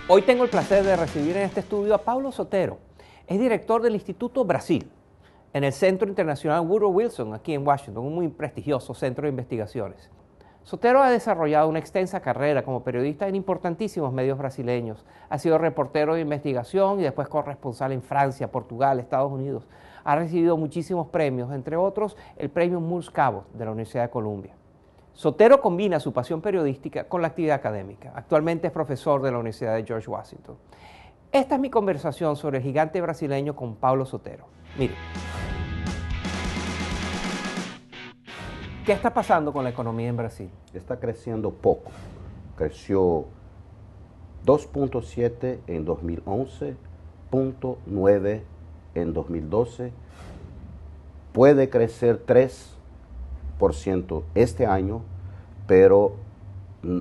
Hoy tengo el placer de recibir en este estudio a Paulo Sotero. Es director del Instituto Brasil, en el Centro Internacional Woodrow Wilson, aquí en Washington, un muy prestigioso centro de investigaciones. Sotero ha desarrollado una extensa carrera como periodista en importantísimos medios brasileños. Ha sido reportero de investigación y después corresponsal en Francia, Portugal, Estados Unidos. Ha recibido muchísimos premios, entre otros el premio Moores Cabot de la Universidad de Columbia. Sotero combina su pasión periodística con la actividad académica. Actualmente es profesor de la Universidad de George Washington. Esta es mi conversación sobre el gigante brasileño con Paulo Sotero. Mire, ¿qué está pasando con la economía en Brasil? Está creciendo poco. Creció 2.7 en 2011, 0.9 en 2012. Puede crecer 3% este año, pero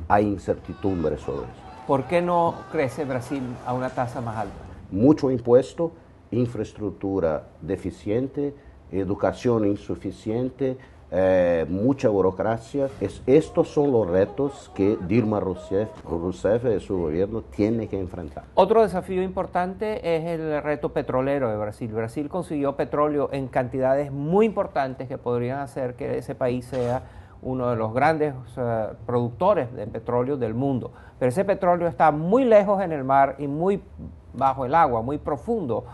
hay incertidumbre sobre eso. ¿Por qué no crece Brasil a una tasa más alta? Mucho impuesto, infraestructura deficiente, educación insuficiente, mucha burocracia. Estos son los retos que Dilma Rousseff y su gobierno tiene que enfrentar. Otro desafío importante es el reto petrolero de Brasil. Brasil consiguió petróleo en cantidades muy importantes que podrían hacer que ese país sea uno de los grandes productores de petróleo del mundo. Pero ese petróleo está muy lejos en el mar y muy bajo el agua, muy profundo.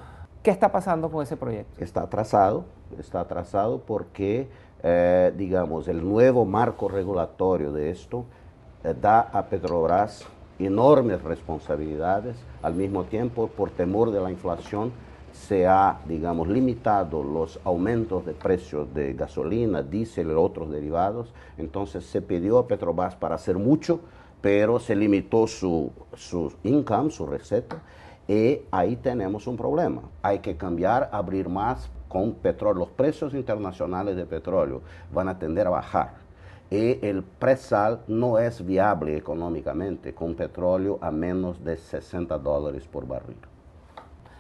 ¿Qué está pasando con ese proyecto? Está atrasado porque, digamos, el nuevo marco regulatorio de esto da a Petrobras enormes responsabilidades. Al mismo tiempo, por temor de la inflación, se ha, digamos, limitado los aumentos de precios de gasolina, diésel y otros derivados. Entonces se pidió a Petrobras para hacer mucho, pero se limitó su income, su receta, y ahí tenemos un problema. Hay que cambiar, abrir más con petróleo. Los precios internacionales de petróleo van a tender a bajar. Y el presal no es viable económicamente con petróleo a menos de $60 por barril.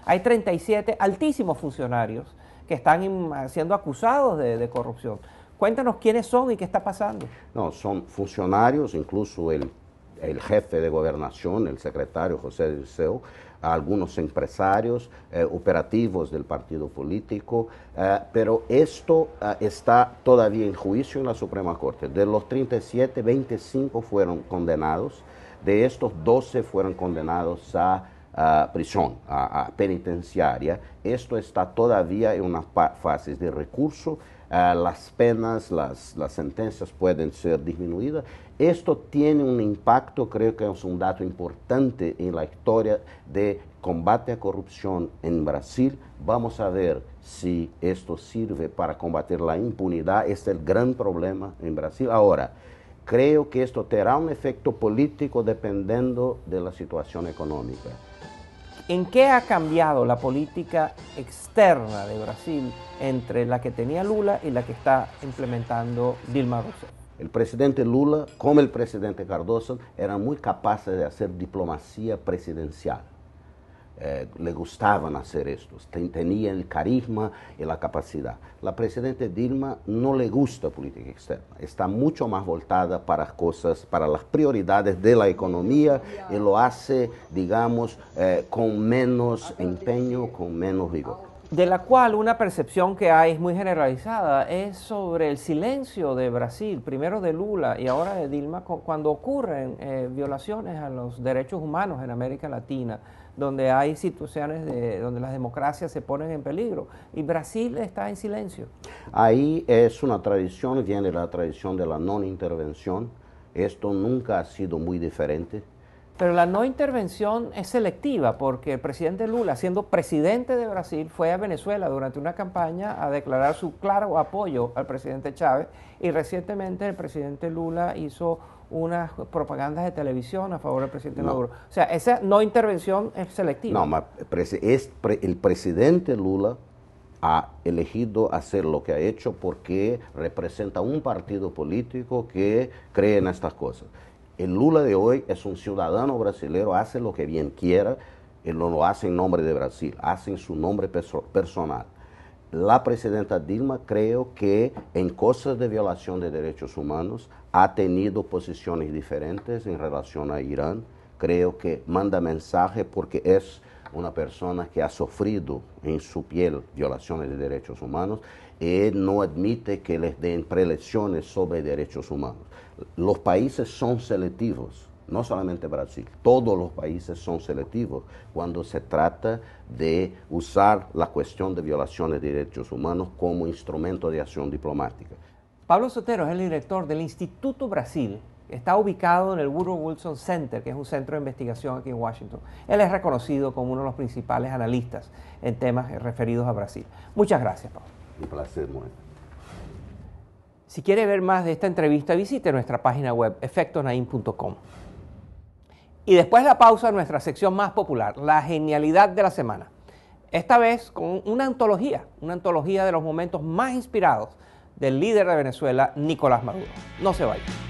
Hay 37 altísimos funcionarios que están siendo acusados de corrupción. Cuéntanos quiénes son y qué está pasando. No, son funcionarios, incluso el jefe de gobernación, el secretario José Dirceu, algunos empresarios, operativos del partido político, pero esto está todavía en juicio en la Suprema Corte. De los 37, 25 fueron condenados, de estos 12 fueron condenados a prisión, a penitenciaria. Esto está todavía en unas fases de recurso. Las penas, las sentencias pueden ser disminuidas. Esto tiene un impacto, creo que es un dato importante en la historia de combate a corrupción en Brasil. Vamos a ver si esto sirve para combatir la impunidad. Este es el gran problema en Brasil. Ahora, creo que esto tendrá un efecto político dependiendo de la situación económica. ¿En qué ha cambiado la política externa de Brasil entre la que tenía Lula y la que está implementando Dilma Rousseff? El presidente Lula, como el presidente Cardoso, eran muy capaces de hacer diplomacia presidencial. Le gustaban hacer esto, tenían el carisma y la capacidad. La presidenta Dilma no le gusta política externa, está mucho más voltada para cosas, para las prioridades de la economía y lo hace, digamos, con menos empeño, con menos vigor. De la cual una percepción que hay muy generalizada es sobre el silencio de Brasil, primero de Lula y ahora de Dilma, cuando ocurren violaciones a los derechos humanos en América Latina, donde hay situaciones donde las democracias se ponen en peligro, y Brasil está en silencio. Ahí es una tradición, viene la tradición de la no intervención. Esto nunca ha sido muy diferente. Pero la no intervención es selectiva, porque el presidente Lula, siendo presidente de Brasil, fue a Venezuela durante una campaña a declarar su claro apoyo al presidente Chávez, y recientemente el presidente Lula hizo unas propagandas de televisión a favor del presidente Maduro. O sea, esa no intervención es selectiva. No, el presidente Lula ha elegido hacer lo que ha hecho porque representa un partido político que cree en estas cosas. El Lula de hoy es un ciudadano brasileño, hace lo que bien quiera, él no lo hace en nombre de Brasil, hace en su nombre personal. La presidenta Dilma creo que en cosas de violación de derechos humanos ha tenido posiciones diferentes en relación a Irán, creo que manda mensaje porque es una persona que ha sufrido en su piel violaciones de derechos humanos y no admite que les den prelecciones sobre derechos humanos. Los países son selectivos, no solamente Brasil, todos los países son selectivos cuando se trata de usar la cuestión de violaciones de derechos humanos como instrumento de acción diplomática. Pablo Sotero es el director del Instituto Brasil. Está ubicado en el Woodrow Wilson Center, que es un centro de investigación aquí en Washington. Él es reconocido como uno de los principales analistas en temas referidos a Brasil. Muchas gracias, Pablo. Un placer, muy. Si quiere ver más de esta entrevista, visite nuestra página web, efectonaim.com. Y después de la pausa, nuestra sección más popular, la genialidad de la semana. Esta vez con una antología de los momentos más inspirados del líder de Venezuela, Nicolás Maduro. No se vayan.